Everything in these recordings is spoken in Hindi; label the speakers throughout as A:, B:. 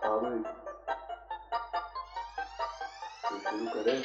A: हाँ भाई, तो शुरू करें।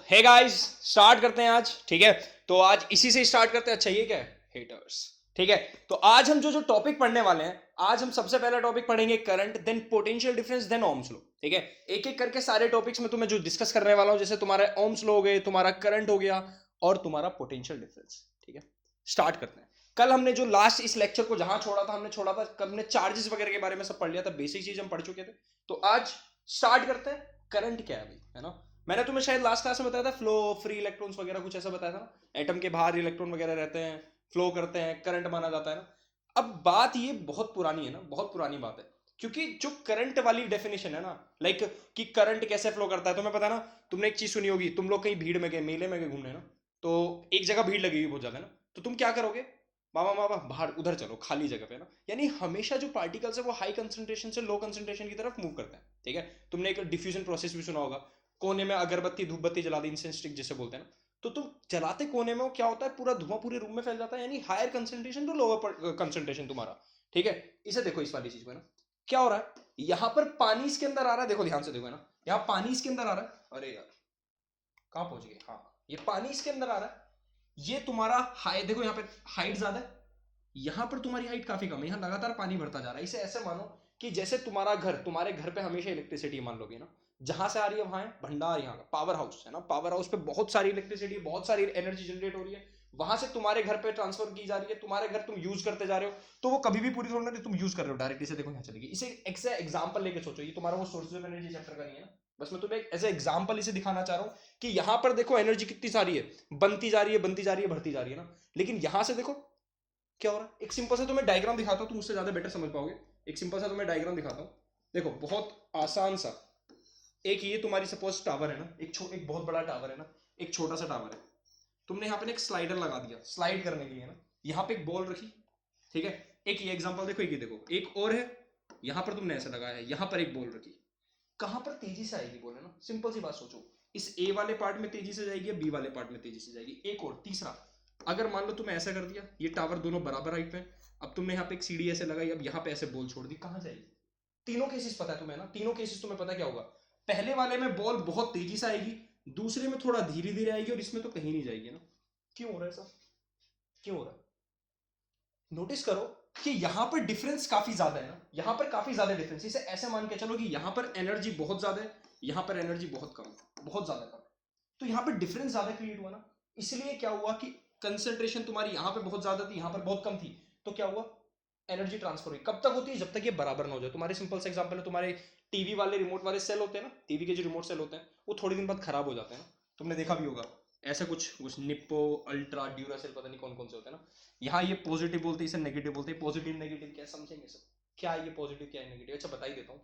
B: हे गाइस, स्टार्ट करते हैं आज। ठीक है, तो आज इसी से स्टार्ट करते हैं। अच्छा, ये क्या है? हेटर्स। ठीक है, तो आज हम जो टॉपिक पढ़ने वाले हैं, आज हम सबसे पहला टॉपिक पढ़ेंगे current, then potential difference, then Ohm's law. ठीक है, एक एक करके सारे टॉपिक्स में तुम्हें जो डिस्कस करने वाला हूं, जैसे तुम्हारा ओम्स लॉ हो गए, तुम्हारा करंट हो गया और तुम्हारा पोटेंशियल डिफरेंस। ठीक है, स्टार्ट करते हैं। कल हमने जो लास्ट इस लेक्चर को जहां छोड़ा था, कल हमने चार्जेस वगैरह के बारे में सब पढ़ लिया था, बेसिक चीज हम पढ़ चुके थे। तो आज स्टार्ट करते हैं। करंट क्या है भाई, है ना? मैंने तुम्हें शायद लास्ट क्लास में बताया था, फ्लो, फ्री इलेक्ट्रॉन्स वगैरह कुछ ऐसा बताया था ना। एटम के बाहर इलेक्ट्रॉन वगैरह रहते हैं, फ्लो करते हैं, करंट माना जाता है ना। अब बात ये बहुत पुरानी है ना, बहुत पुरानी बात है। क्योंकि जो करंट वाली डेफिनेशन है ना, लाइक कि करंट कैसे फ्लो करता है, तुम्हें पता है ना। तुमने एक चीज सुनी होगी, तुम लोग कहीं भीड़ में गए, मेले में गए घूमने ना, तो एक जगह भीड़ लगी हुई बहुत ज्यादा ना, तो तुम क्या करोगे? मामा मामा बाहर उधर चलो, खाली जगह पे ना। यानी हमेशा जो पार्टिकल्स है वो हाई कंसंट्रेशन से लो कंसंट्रेशन की तरफ मूव करते हैं। ठीक है, तुमने एक डिफ्यूजन प्रोसेस भी सुना होगा। कोने में अगरबत्ती धूप बत्ती जला दी, इंसेंस स्टिक जिसे बोलते हैं ना, तो तुम जलाते कोने में, वो क्या होता है, पूरा धुआं पूरे रूम में फैल जाता है। यानी higher concentration to lower concentration तुम्हारा। ठीक है, इसे देखो, इस वाली चीज को ना, क्या हो रहा है, यहां पर पानी इसके अंदर आ रहा है, देखो ध्यान से देखो, है ना, यहाँ पानी इसके अंदर आ रहा है। अरे यार, कहां पहुंच गए? हाँ, ये पानी इसके अंदर आ रहा है। ये तुम्हारा हाई, देखो यहाँ पे हाइट ज्यादा है, यहां पर तुम्हारी हाइट काफी कम है, यहां लगातार पानी भरता जा रहा है। इसे ऐसे मानो कि जैसे तुम्हारे घर पे हमेशा इलेक्ट्रिसिटी मान लोगे ना, जहां से आ रही है वहां है भंडार, यहाँ का पावर हाउस है ना, पावर हाउस पे बहुत सारी इलेक्ट्रिसिटी, बहुत सारी एनर्जी जनरेट हो रही है, वहां से तुम्हारे घर पे ट्रांसफर की जा रही है, तुम्हारे घर तुम यूज करते जा रहे हो, तो वो कभी भी पूरी थोड़ी ना तुम यूज कर रहे हो डायरेक्टली से। देखो यहाँ चलेगी, इसे एग्जाम्पल लेके सोचो, ये तुम्हारा वो सोर्सेज ऑफ एनर्जी चैप्टर का नहीं है ना, बस मैं तुम्हें एज ए एग्जाम्पल इसे दिखाना चाह रहा हूँ कि यहाँ पर देखो एनर्जी कितनी सारी है, बनती जा रही है, बनती जा रही है, बढ़ती जा रही है ना। लेकिन यहां से देखो क्या हो रहा है। एक सिंपल सा तुम्हें डायग्राम दिखाता हूं, तुम उससे ज्यादा बेटर समझ पाओगे। एक सिंपल सा तुम्हें डायग्राम दिखाता हूं, देखो बहुत आसान सा। एक ये तुम्हारी सपोज टावर है ना, एक बहुत बड़ा टावर है ना, एक छोटा सा टावर है। तुमने यहाँ पे एक स्लाइडर लगा दिया स्लाइड करने के लिए ना, यहाँ पे एक बॉल रखी। ठीक है, एक ये एग्जांपल देखो, एक ये देखो, एक और है, यहाँ पर तुमने ऐसा लगाया है, यहाँ पर एक बॉल रखी। कहां पर तेजी से आएगी बॉल, है ना? सिंपल सी बात सोचो, इस ए वाले पार्ट में तेजी से जाएगी या बी वाले पार्ट में तेजी से जाएगी? एक और तीसरा, अगर मान लो तुमने ऐसा कर दिया, ये टावर दोनों बराबर हाइट पे, अब तुमने यहाँ पे एक सीढ़ी ऐसे लगाई, अब यहाँ पे ऐसे बॉल छोड़ दी, कहां जाएगी? तीनों केसेस पता है तुम्हें ना, तीनों केसेस तुम्हें पता क्या होगा। पहले वाले में बॉल बहुत तेजी से आएगी, दूसरे में थोड़ा धीरे धीरे आएगी, और इसमें तो कहीं नहीं जाएगी ना। क्यों हो रहा है ऐसा? क्यों हो रहा है? नोटिस करो कि यहां पर डिफरेंस काफी ज्यादा है ना, यहां पर काफी ज्यादा डिफरेंस। इसे ऐसे मान के चलो कि यहां पर एनर्जी बहुत ज्यादा है, यहां पर एनर्जी बहुत कम है, बहुत ज्यादा कम है। तो यहां पर डिफरेंस ज्यादा क्रिएट हुआ ना। इसलिए क्या हुआ कि कंसंट्रेशन तुम्हारी यहां पर बहुत ज्यादा थी, यहां पर बहुत कम थी, तो क्या हुआ, एनर्जी ट्रांसफर हुई। कब तक होती है? जब तक ये बराबर ना हो जाए। तुम्हारे सिंपल से एग्जांपल है, तुम्हारे टीवी वाले रिमोट वाले सेल होते हैं ना, टीवी के जो रिमोट सेल होते हैं, वो थोड़े दिन बाद खराब हो जाते हैं ना, तुमने देखा भी होगा। ऐसे कुछ कुछ निप्पो, अल्ट्रा, ड्यूरासेल, पता नहीं कौन कौन से होते हैं ना। यहाँ ये पॉजिटिव बोलते हैं, इसे नेगेटिव बोलते हैं। पॉजिटिव नेगेटिव क्या समझेंगे सब, क्या है ये पॉजिटिव, क्या है नेगेटिव? अच्छा बता ही देता हूँ।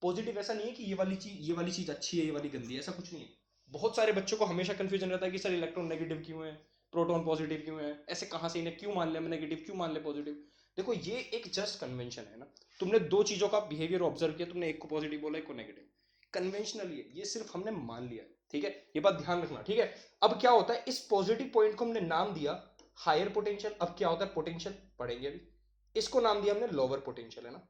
B: पॉजिटिव ऐसा नहीं है कि ये वाली चीज अच्छी है, ये वाली गंदी है, ऐसा कुछ नहीं है। बहुत सारे बच्चों को हमेशा कंफ्यूजन रहता है कि सर इलेक्ट्रॉन नेगेटिव क्यों है, प्रोटॉन पॉजिटिव क्यों है, ऐसे कहाँ से इन्हें क्यों मान ले नेगेटिव, क्यों मान ले पॉजिटिव। देखो ये एक जस्ट कन्वेंशन है ना। तुमने दो चीजों का बिहेवियर ऑब्जर्व किया, तुमने एक को पॉजिटिव बोला, एक को नेगेटिव। कन्वेंशनली है ये, सिर्फ हमने मान लिया है। ठीक है, ये बात ध्यान रखना। ठीक है, अब क्या होता है, इस पॉजिटिव पॉइंट को हमने नाम दिया हायर पोटेंशियल। अब क्या होता है, पोटेंशियल पढ़ेंगे अभी, इसको नाम दिया हमने लोअर पोटेंशियल, है ना।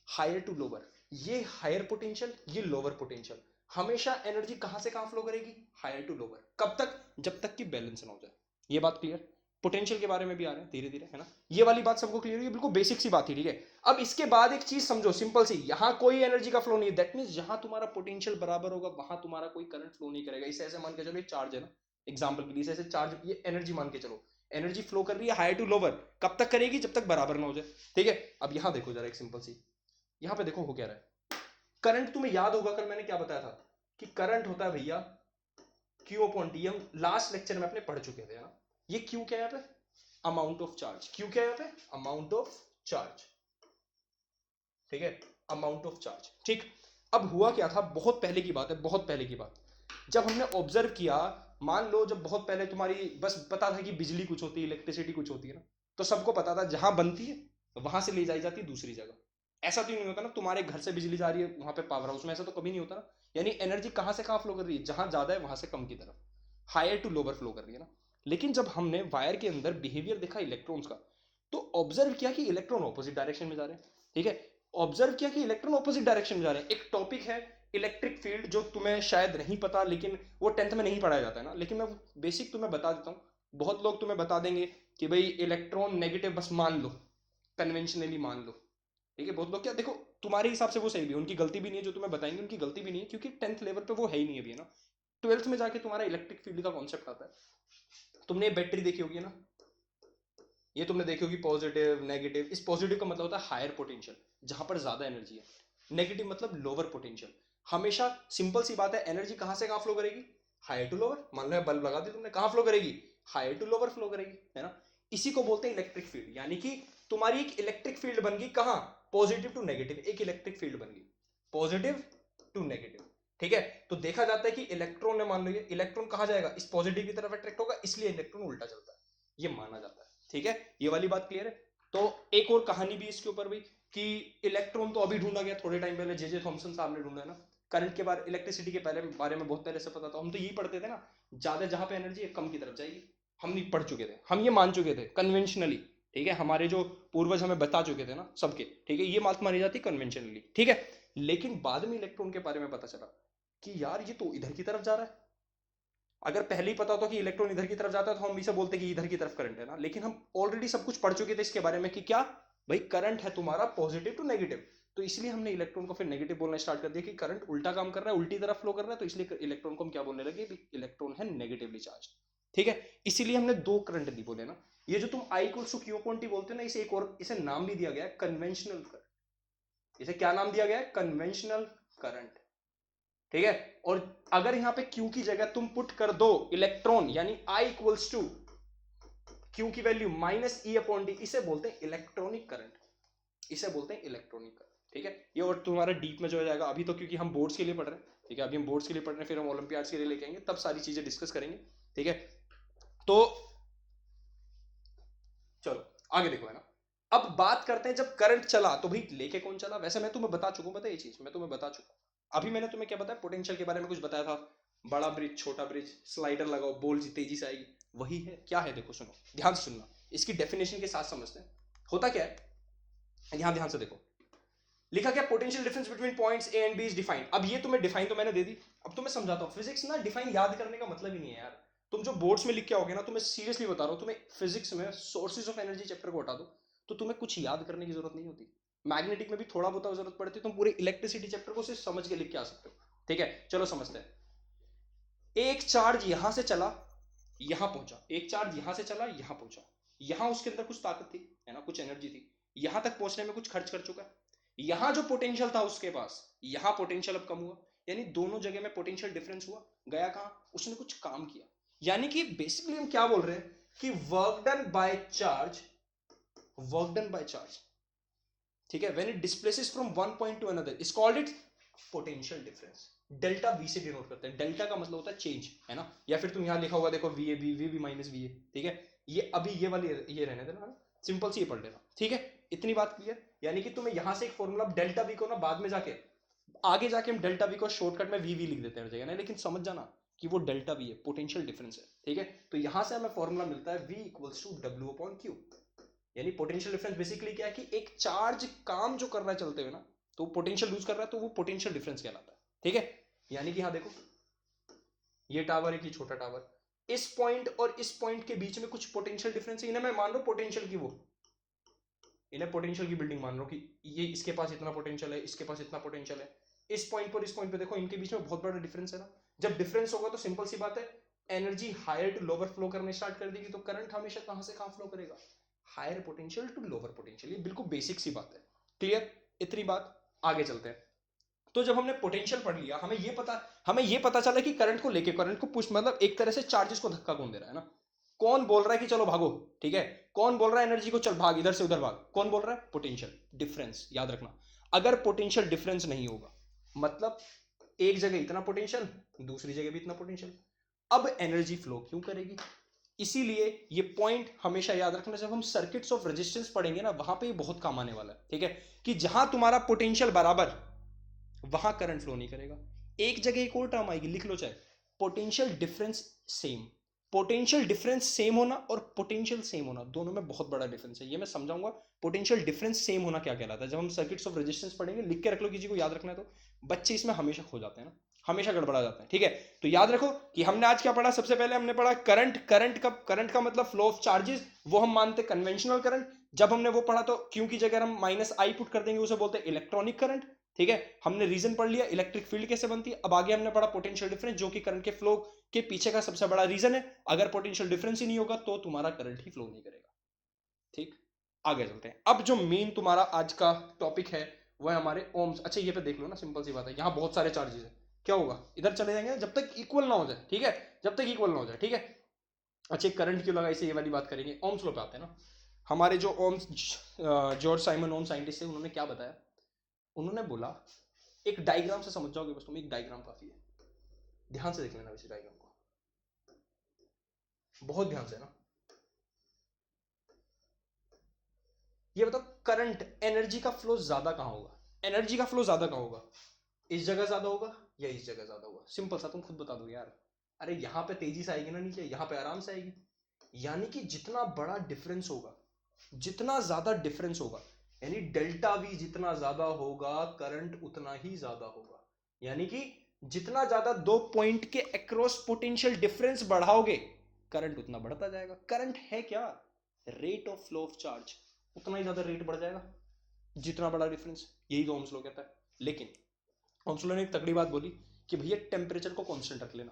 B: हायर टू लोअर, ये हायर पोटेंशियल, ये लोअर पोटेंशियल। हमेशा एनर्जी कहां से कहां फ्लो करेगी? Higher to lower. कब तक? जब तक कि बैलेंस ना हो जाए। ये बात क्लियर? पोटेंशियल के बारे में भी आ रहे हैं धीरे धीरे, है ना। ये वाली बात सबको क्लियर हुई? बिल्कुल बेसिक सी बात थी। ठीक है, अब इसके बाद एक चीज समझो सिंपल सी, यहां कोई एनर्जी का फ्लो नहीं है। दैट मीन जहां तुम्हारा पोटेंशियल बराबर होगा, वहां तुम्हारा कोई करंट फ्लो नहीं करेगा। इसे ऐसे मान के चलो, चार्ज है ना, एग्जाम्पल के लिए ऐसे चार्ज, ये एनर्जी मान के चलो, एनर्जी फ्लो कर रही है हायर टू लोअर। कब तक करेगी? जब तक बराबर ना हो जाए। ठीक है, अब यहां देखो जरा, एक सिंपल सी, यहां पे देखो हो क्या रहा है। करंट तुम्हें याद होगा, कल मैंने क्या बताया था कि करंट होता है भैया क्यू अपॉन टी। हम लास्ट लेक्चर में अपने पढ़ चुके थे ना। ये क्यू क्या है यहाँ पे? Amount of charge. क्यू क्या है यहाँ पे? Amount of charge. ठीक है, अमाउंट ऑफ चार्ज। ठीक, अब हुआ क्या था, बहुत पहले की बात है, बहुत पहले की बात, जब हमने ऑब्जर्व किया, मान लो जब बहुत पहले तुम्हारी बस पता था कि बिजली कुछ होती है, इलेक्ट्रिसिटी कुछ होती है ना, तो सबको पता था जहां बनती है वहां से ले जाई जाती है दूसरी जगह। ऐसा तो नहीं होता ना तुम्हारे घर से बिजली जा रही है वहां पे पावर हाउस में, ऐसा तो कभी नहीं होता ना। यानी एनर्जी कहां से कहां फ्लो कर रही है, जहां ज्यादा है वहां से कम की तरफ, हायर टू लोअर फ्लो कर रही है ना। लेकिन जब हमने वायर के अंदर बिहेवियर देखा इलेक्ट्रॉन्स का, तो ऑब्जर्व किया कि इलेक्ट्रॉन ऑपोजिट डायरेक्शन में जा रहे हैं, ठीक है। ऑब्जर्व किया कि इलेक्ट्रॉन ऑपोजिट डायरेक्शन में जा रहे हैं। एक टॉपिक है इलेक्ट्रिक फील्ड, जो तुम्हें शायद नहीं पता, लेकिन वो 10th में नहीं पढ़ाया जाता है ना, लेकिन मैं बेसिक तुम्हें बता देता हूँ। बहुत लोग तुम्हें बता देंगे कि भाई इलेक्ट्रॉन नेगेटिव, बस मान लो, कन्वेंशनली मान लो, ठीक है। बहुत लोग क्या, देखो तुम्हारे हिसाब से वो सही भी है, उनकी गलती भी नहीं है, जो तुम्हें बताएंगे उनकी गलती भी नहीं है, क्योंकि 10th लेवल पे वो है ही नहीं अभी, है ना। 12th में जाके तुम्हारा इलेक्ट्रिक फील्ड का कॉन्सेप्ट आता है। तुमने बैटरी देखी होगी ना, ये तुमने देखी होगी पॉजिटिव नेगेटिव। इस पॉजिटिव का मतलब होता है हायर पोटेंशियल, जहां पर ज्यादा एनर्जी है। नेगेटिव मतलब लोअर पोटेंशियल। हमेशा सिंपल सी बात है, एनर्जी कहां से कहां फ्लो करेगी, हायर टू लोअर। मान लो बल्ब लगा दी तुमने, कहां फ्लो करेगी, हायर टू लोअर फ्लो करेगी, है ना। इसी को बोलते हैं इलेक्ट्रिक फील्ड। यानी कि तुम्हारी एक इलेक्ट्रिक फील्ड बन गई कहां, पॉजिटिव टू नेगेटिव, एक इलेक्ट्रिक फील्ड बन गई पॉजिटिव टू नेगेटिव, ठीक है। तो देखा जाता है कि इलेक्ट्रॉन ने, मान लो ये इलेक्ट्रॉन कहां जाएगा, इस पॉजिटिव की तरफ अट्रैक्ट होगा, इसलिए इलेक्ट्रॉन उल्टा चलता है, ये माना जाता है, ठीक है। ये वाली बात क्लियर है। तो एक और कहानी भी इसके ऊपर भी, कि इलेक्ट्रॉन तो अभी ढूंढा गया थोड़े टाइम पहले, जे थॉमसन साहब ने ढूंढा है ना। करंट के बारे, इलेक्ट्रिसिटी के बारे में बहुत पहले से पता था, हम तो यही पढ़ते थे ना, ज्यादा जहां पे एनर्जी है कम की तरफ जाएगी। हम नहीं पढ़ चुके थे, हम ये मान चुके थे कन्वेंशनली, ठीक है। हमारे जो पूर्वज हमें बता चुके थे ना सबके, ठीक है, ये बात मानी जाती कन्वेंशनली, ठीक है। लेकिन बाद में इलेक्ट्रॉन के बारे में पता चला कि यार ये तो इधर की तरफ जा रहा है। अगर पहले ही पता होता कि इलेक्ट्रॉन इधर की तरफ जाता है, तो हम इसे बोलते कि इधर की तरफ करंट है ना। लेकिन हम ऑलरेडी सब कुछ पढ़ चुके थे इसके बारे में, कि क्या भाई करंट है तुम्हारा पॉजिटिव टू नेगेटिव। तो इसलिए हमने इलेक्ट्रॉन को फिर नेगेटिव बोलना स्टार्ट कर दिया, कि करंट उल्टा काम कर रहा है, उल्टी तरफ फ्लो कर रहा है, तो इसलिए इलेक्ट्रॉन को हम क्या बोलने लगे, इलेक्ट्रॉन है नेगेटिवली चार्ज, ठीक है। इसीलिए हमने दो करंट नहीं बोले ना। ये जो तुम I equals to Q upon T बोलते हो ना, इसे एक और, इसे नाम भी दिया गया है कन्वेंशनल करंट। इसे क्या नाम दिया गया है, कन्वेंशनल करंट, ठीक है। और अगर यहां पे Q की जगह तुम पुट कर दो इलेक्ट्रॉन, यानी I इक्वल्स टू Q की value minus E upon D, इसे बोलते हैं इलेक्ट्रॉनिक करंट, इसे बोलते हैं इलेक्ट्रॉनिक करंट, ठीक है। ये और तुम्हारा डीप में जो हो जाएगा, अभी तो क्योंकि हम बोर्ड्स के लिए पढ़ रहे हैं, ठीक है, अभी हम बोर्ड्स के लिए पढ़ रहे हैं, फिर हम ओलंपियाड्स के लिए लेके आएंगे, तब सारी चीजें डिस्कस करेंगे, ठीक है। तो चलो आगे देखो, है ना। अब बात करते हैं, जब करंट चला तो भाई लेके कौन चला। वैसे मैं तुम्हें बता चुका हूं, पता है ये चीज मैं तुम्हें बता चुका हूं। अभी मैंने तुम्हें क्या बताया, पोटेंशियल के बारे में कुछ बताया था, बड़ा ब्रिज छोटा ब्रिज, स्लाइडर लगाओ बॉल तेजी से आएगी, वही है। क्या है देखो, सुनो ध्यान से सुनना, इसकी डेफिनेशन के साथ समझते हैं होता क्या है। यहां ध्यान से देखो, लिखा क्या, potential difference between points A and B is defined. अब ये तुम्हें डिफाइन तो मैंने दे दी, अब तुम्हें समझाता हूं। फिजिक्स ना डिफाइन याद करने का मतलब ही नहीं है यार। तुम जो बोर्ड्स में लिख के आओगे ना, तुम्हें सीरियसली बता रहा हूं, तुम्हें फिजिक्स में सोर्सेज ऑफ एनर्जी चैप्टर को हटा दो, तो तुम्हें कुछ याद करने की जरूरत नहीं होती। मैग्नेटिक में भी थोड़ा बहुत जरूरत पड़ती है, तुम पूरे इलेक्ट्रिसिटी चैप्टर को सिर्फ समझ के लिख के आ सकते हो, ठीक है। चलो समझते हैं। एक चार्ज यहां से चला, यहां पहुंचा, एक चार्ज यहां से चला, यहां पहुंचा, यहां उसके अंदर कुछ ताकत थी, है ना, कुछ एनर्जी थी, यहां तक पहुंचने में कुछ खर्च कर चुका है। यहां जो पोटेंशियल था उसके पास, यहां पोटेंशियल अब कम हुआ, यानी दोनों जगह में पोटेंशियल डिफरेंस हुआ। गया कहां, उसने कुछ काम किया। यानी कि बेसिकली हम क्या बोल रहे हैं, कि work done by charge, work done by charge, ठीक है, when it displaces from one point two another is called it potential difference. Delta we से डिनोट करते हैं, डेल्टा का मतलब होता है चेंज, है ना। या फिर तुम यहां लिखा होगा देखो, V A B, V B minus V A, ठीक है। ये अभी ये वाली ये रहने देना, सिंपल सी ये पढ़ लेना, ठीक है। इतनी बात क्लियर। यानी कि तुम्हें यहां से एक फॉर्मूला डेल्टा वी को ना, बाद में जाके आगे जाके हम डेल्टा वी को शॉर्टकट में वी लिख देते हैं हर जगह ना, लेकिन समझ जाना कि वो डेल्टा वी है, पोटेंशियल डिफरेंस है, ठीक है। तो यहां से हमें फॉर्मूला मिलता है V equals to W upon Q. यानी पोटेंशियल डिफरेंस बेसिकली क्या है, कि एक चार्ज काम जो कर रहा है चलते हुए ना, तो पोटेंशियल लूज कर रहा है, तो वो पोटेंशियल डिफरेंस कहलाता है, ठीक है। यानी कि हाँ देखो, ये टावर है कि छोटा टावर, इस पॉइंट और इस पॉइंट के बीच में कुछ पोटेंशियल डिफरेंस है। इन्हें मैं मान लो पोटेंशियल की, वो इन्हें पोटेंशियल की बिल्डिंग मान लो, कि ये इसके पास इतना पोटेंशियल है, इसके पास इतना पोटेंशियल है। इस पॉइंट पर इस पॉइंट पे देखो, इनके बीच में बहुत बड़ा डिफरेंस है ना। जब डिफरेंस होगा तो सिंपल सी बात है, energy higher to lower flow करने स्टार्ट कर देगी, तो करंट हमेशा कहां से कहां फ्लो करेगा, higher potential to lower potential. ये बिल्कुल बेसिक सी बात है, क्लियर। इतनी बात, आगे चलते हैं। तो जब हमने पोटेंशियल पढ़ लिया, हमें ये पता चला कि करंट को लेके, करंट को पुश मतलब एक तरह से चार्जेस को धक्का कौन दे रहा है ना। कौन बोल रहा है कि चलो भागो, ठीक है। कौन बोल रहा है एनर्जी को चल भाग, इधर से उधर भाग, कौन बोल रहा है, पोटेंशियल डिफरेंस। याद रखना, अगर पोटेंशियल डिफरेंस नहीं होगा, मतलब एक जगह इतना पोटेंशियल, दूसरी जगह भी इतना पोटेंशियल, अब एनर्जी फ्लो क्यों करेगी, इसीलिए ये पॉइंट हमेशा याद रखना, जब हम सर्किट्स ऑफ रेजिस्टेंस पढ़ेंगे ना वहां पे ये बहुत काम आने वाला है, ठीक है, कि जहां तुम्हारा पोटेंशियल बराबर वहां करंट फ्लो नहीं करेगा। एक जगह एक और टर्म आएगी, लिख लो चाहे, potential difference same. Potential difference same होना और पोटेंशियल सेम होना दोनों में बहुत बड़ा डिफरेंस है, ये मैं समझाऊंगा। पोटेंशियल डिफरेंस सेम होना क्या कहलाता है, जब हम सर्किट्स ऑफ रेजिस्टेंस पढ़ेंगे, लिख के रख लो, किसी को याद रखना है तो। बच्चे इसमें हमेशा खो जाते हैं ना, हमेशा गड़बड़ा जाते हैं, ठीक है। तो याद रखो कि हमने आज क्या पढ़ा, सबसे पहले हमने पढ़ा करंट। करंट का मतलब फ्लो ऑफ चार्जेस, वो हम मानते कन्वेंशनल करंट। जब हमने वो पढ़ा तो क्यों की जगह हम माइनस आई पुट कर देंगे, उसे बोलते हैं इलेक्ट्रॉनिक करंट, ठीक है। हमने रीजन पढ़ लिया इलेक्ट्रिक फील्ड कैसे बनती है। अब आगे हमने पढ़ा पोटेंशियल डिफरेंस, जो कि करंट के फ्लो के पीछे का सबसे बड़ा रीजन है। अगर पोटेंशियल डिफरेंस ही नहीं होगा तो तुम्हारा करंट ही फ्लो नहीं करेगा, ठीक। आगे चलते हैं। अब जो मेन तुम्हारा आज का टॉपिक है वो है हमारे ओम्स। अच्छा ये पे देख लो ना, सिंपल सी बात है, यहाँ बहुत सारे चार्जेस है, क्या होगा, इधर चले जाएंगे जब तक इक्वल ना हो जाए, ठीक है, जब तक इक्वल ना हो जाए, ठीक है। अच्छा करंट क्यों लगा, इसे ये वाली बात करेंगे। ओम्स लो पे आते हैं ना। हमारे जो ओम्स जॉर्ज साइमन ओम साइंटिस्ट है, उन्होंने क्या बताया, उन्होंने बोला, एक डायग्राम से समझ जाओगे बस तुम, एक डायग्राम काफी है, ध्यान से देख लेना वैसे डायग्राम को, बहुत ध्यान से ना। ये बताओ करंट एनर्जी का फ्लो ज्यादा कहां होगा, एनर्जी का फ्लो ज्यादा कहां होगा, इस जगह ज्यादा होगा या इस जगह ज्यादा होगा। सिंपल सा, तुम खुद बता दो यार। अरे यहां पे तेजी से आएगी ना नीचे, यहां पे आराम से आएगी। यानी कि जितना बड़ा डिफरेंस होगा, जितना ज्यादा डिफरेंस होगा, यानी डेल्टा वी जितना ज्यादा होगा, करंट उतना ही ज्यादा होगा। यानी कि जितना ज्यादा दो पॉइंट के अक्रॉस पोटेंशियल डिफरेंस बढ़ाओगे, करंट उतना बढ़ता जाएगा। करंट है क्या, rate of flow of charge, उतना ही ज्यादा रेट बढ़ जाएगा जितना बड़ा डिफरेंस। यही तो ओम्स लॉ कहता है। लेकिन ओम्स लॉ ने एक तगड़ी बात बोली कि भैया टेम्परेचर को कांस्टेंट रख लेना।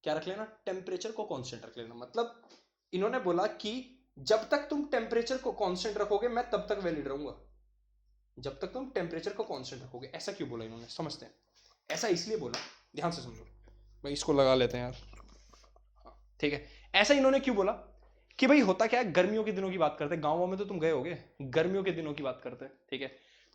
B: क्या रख लेना, टेम्परेचर को कांस्टेंट रख लेना। मतलब इन्होंने बोला कि जब तक तुम टेम्परेचर को कांस्टेंट रखोगे मैं तब तक वैलिड रहूंगा, जब तक तुम टेम्परेचर को कांस्टेंट रखोगे। ऐसा क्यों बोला इन्होंने, समझते हैं। ऐसा इसलिए बोला, ध्यान से समझो भाई, इसको लगा लेते हैं यार, हाँ, ठीक है। ऐसा इन्होंने क्यों बोला कि भाई होता क्या है, गर्मियों के दिनों की बात करते हैं, गांवों में तो तुम गए होगे, गर्मियों के दिनों की बात करते हैं, ठीक है।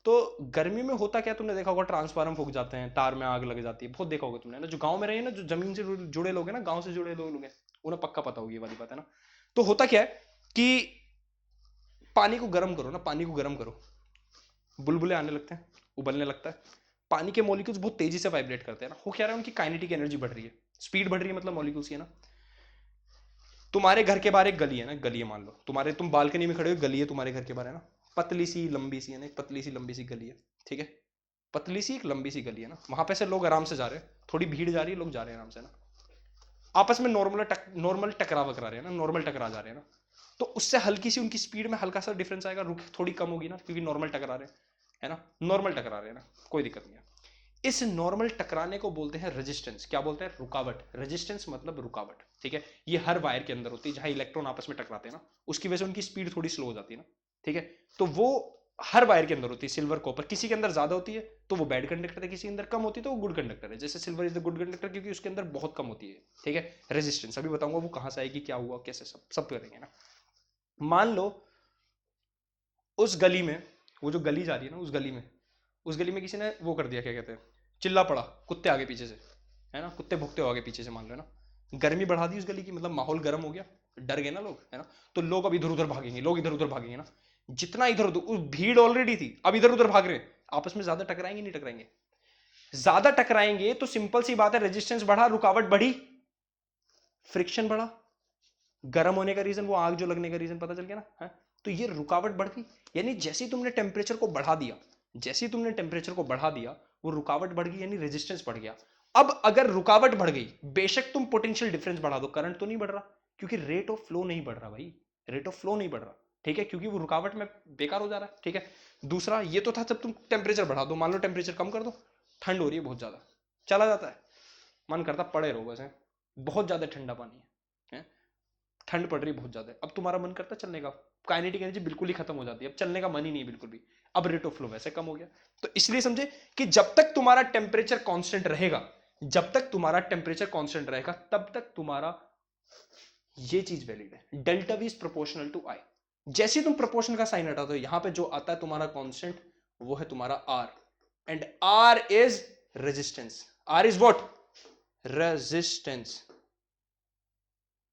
B: तो गर्मी में होता क्या, तुमने देखा होगा ट्रांसफार्मर फूक जाते हैं, तार में आग लग जाती है, बहुत देखा होगा तुमने ना। जो गांव में रहे ना, जो जमीन से जुड़े लोग हैं ना, गांव से जुड़े लोग हैं, उन्हें पक्का पता होगी ये वाली बात है ना। तो होता क्या है कि पानी को गर्म करो ना, पानी को गर्म करो, बुलबुले आने लगते हैं, उबलने लगता है, पानी के मॉलिक्यूल्स बहुत तेजी से वाइब्रेट करते हैं ना। हो क्या रहा है, उनकी काइनेटिक एनर्जी बढ़ रही है, स्पीड बढ़ रही है, मतलब मॉलिक्यूल्स की है ना। तुम्हारे घर के बाहर एक गली है ना, गली है मान लो, तुम्हारे तुम बालकनी में खड़े हो, गली है तुम्हारे घर के बाहर है ना, पतली सी लंबी सी है ना, एक पतली सी लंबी सी गली है, ठीक है। पतली सी एक लंबी सी गली है ना, वहां पे से लोग आराम से जा रहे हैं, थोड़ी भीड़ जा रही है, लोग जा रहे हैं आराम से ना, आपस में नॉर्मल टकरा वकरा रहे हैं ना, नॉर्मल टकरा जा रहे हैं ना। तो उससे हल्की सी उनकी स्पीड में हल्का सा डिफरेंस आएगा, रुक थोड़ी कम होगी ना, क्योंकि नॉर्मल टकरा रहे हैं, है ना, नॉर्मल टकरा रहे हैं ना, कोई दिक्कत नहीं है। इस नॉर्मल टकराने को बोलते हैं रेजिस्टेंस। क्या बोलते हैं, रुकावट। रेजिस्टेंस मतलब रुकावट, ठीक है। ये हर वायर के अंदर होती है, जहां इलेक्ट्रॉन आपस में टकराते हैं ना, उसकी वजह से उनकी स्पीड थोड़ी स्लो हो जाती है ना, ठीक है। तो वो हर वायर के अंदर होती है, सिल्वर कॉपर, किसी के अंदर ज्यादा होती है तो वो बैड कंडक्टर है, किसी के अंदर कम होती है तो वो गुड कंडक्टर है। जैसे silver is the good conductor क्योंकि उसके अंदर बहुत कम होती है, ठीक है। रेजिस्टेंस अभी बताऊंगा वो कहां से आएगी, क्या हुआ कैसे, सब सब करेंगे ना। मान लो उस गली में, वो जो गली जा रही है ना, उस गली में किसी ने वो कर दिया, क्या कहते हैं, चिल्ला पड़ा, कुत्ते आगे पीछे से, है ना, कुत्ते भुगते हो आगे पीछे से, मान लो ना, गर्मी बढ़ा दी उस गली की, मतलब माहौल गर्म हो गया, डर गए ना लोग, है ना। तो लोग अब इधर उधर भागेंगे, लोग इधर उधर भागेंगे ना, जितना इधर उधर, उस भीड़ ऑलरेडी थी, अब इधर उधर भाग रहे हैं, आपस में ज्यादा टकराएंगे नहीं टकराएंगे, ज्यादा टकराएंगे तो सिंपल सी बात है, रेजिस्टेंस बढ़ा, रुकावट बढ़ी, फ्रिक्शन बढ़ा, गर्म होने का रीजन, वो आग जो लगने का रीजन पता चल गया ना, है? तो ये रुकावट बढ़ गई। यानी जैसे ही तुमने टेम्परेचर को बढ़ा दिया, जैसे ही तुमने टेम्परेचर को बढ़ा दिया, वो रुकावट बढ़ गई, यानी रेजिस्टेंस बढ़ गया। अब अगर रुकावट बढ़ गई, बेशक तुम पोटेंशियल डिफरेंस बढ़ा दो, करंट तो नहीं बढ़ रहा, क्योंकि रेट ऑफ फ्लो नहीं बढ़ रहा भाई, रेट ऑफ फ्लो नहीं बढ़ रहा, ठीक है, क्योंकि वो रुकावट में बेकार हो जा रहा है, ठीक है। दूसरा ये तो था जब तुम टेम्परेचर बढ़ा दो, मान लो टेम्परेचर कम कर दो, ठंड हो रही है बहुत ज्यादा, चला जाता है, मन करता पड़े रहो बस, है, बहुत ज्यादा ठंडा पानी है, ठंड पड़ रही बहुत ज्यादा, अब तुम्हारा मन करता है चलने का, काइनेटिक एनर्जी बिल्कुल ही खत्म हो जाती है, अब चलने का मन ही नहीं बिल्कुल भी, अब रेट ऑफ फ्लो वैसे कम हो गया। तो इसलिए समझे कि जब तक तुम्हारा टेम्परेचर कांस्टेंट रहेगा, जब तक तुम्हारा टेम्परेचर कांस्टेंट रहेगा, तब तक तुम्हारा ये चीज वैलिड है, delta V is proportional to I. जैसे तुम प्रोपोर्शन का साइन हटा दो, यहां पे जो आता है तुम्हारा कांस्टेंट, वो है तुम्हारा R, and R is resistance. R is what, resistance,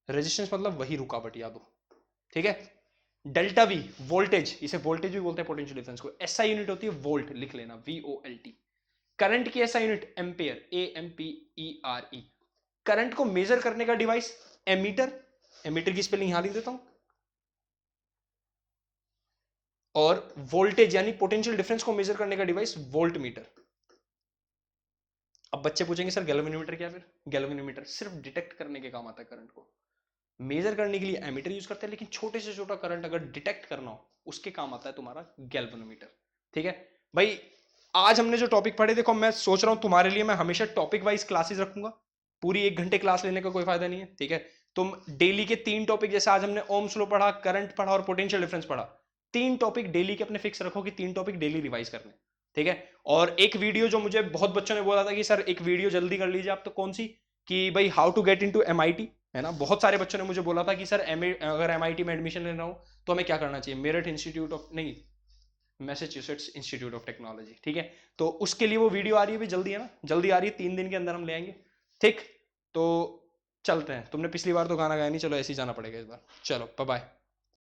B: resistance मतलब वही रुकावट, याद हो, ठीक है। डेल्टा वी वोल्टेज, इसे वोल्टेज भी बोलते हैं पोटेंशियल डिफरेंस को। एसआई यूनिट होती है वोल्ट, लिख लेना VOLT। करंट की SI unit ampere, AMPERE। Current को मेजर करने का डिवाइस एमीटर, एमीटर की स्पेलिंग यहां लिख देता हूं। और वोल्टेज यानी पोटेंशियल डिफरेंस को मेजर करने का डिवाइस वोल्ट मीटर। अब बच्चे पूछेंगे सर गैल्वेनोमीटर क्या? फिर गैल्वेनोमीटर सिर्फ डिटेक्ट करने के काम आता है करंट को, मेजर करने के लिए एमीटर यूज करते हैं, लेकिन छोटे से छोटा करंट अगर डिटेक्ट करना हो उसके काम आता है तुम्हारा गैल्वेनोमीटर, ठीक है भाई। आज हमने जो टॉपिक पढ़े, देखो मैं सोच रहा हूं तुम्हारे लिए मैं हमेशा टॉपिक वाइज क्लासेस रखूंगा, पूरी 1 घंटे क्लास लेने का कोई फायदा नहीं है, ठीक है। तुम डेली के 3 टॉपिक, जैसे आज हमने ओम्स लॉ पढ़ा, करंट पढ़ा और पोटेंशियल डिफरेंस पढ़ा, 3 टॉपिक डेली के अपने फिक्स रखो कि 3 टॉपिक डेली रिवाइज करने, ठीक है। और एक वीडियो जो मुझे बहुत बच्चों ने बोला था कि सर एक वीडियो जल्दी कर लीजिए आप, तो कौन सी? कि भाई how to get into MIT, है ना। बहुत सारे बच्चों ने मुझे बोला था कि सर अगर MIT में एडमिशन लेना हो तो हमें क्या करना चाहिए? मेरठ इंस्टीट्यूट ऑफ, नहीं, मैसेच्यूसेट्स इंस्टीट्यूट ऑफ टेक्नोलॉजी, ठीक है। तो उसके लिए वो वीडियो आ रही है, भी जल्दी है ना, जल्दी आ रही है, 3 दिन के अंदर हम ले आएंगे, ठीक। तो चलते हैं, तुमने पिछली बार तो गाना गाया नहीं, चलो ऐसे ही जाना पड़ेगा इस बार, चलो बाय बाय।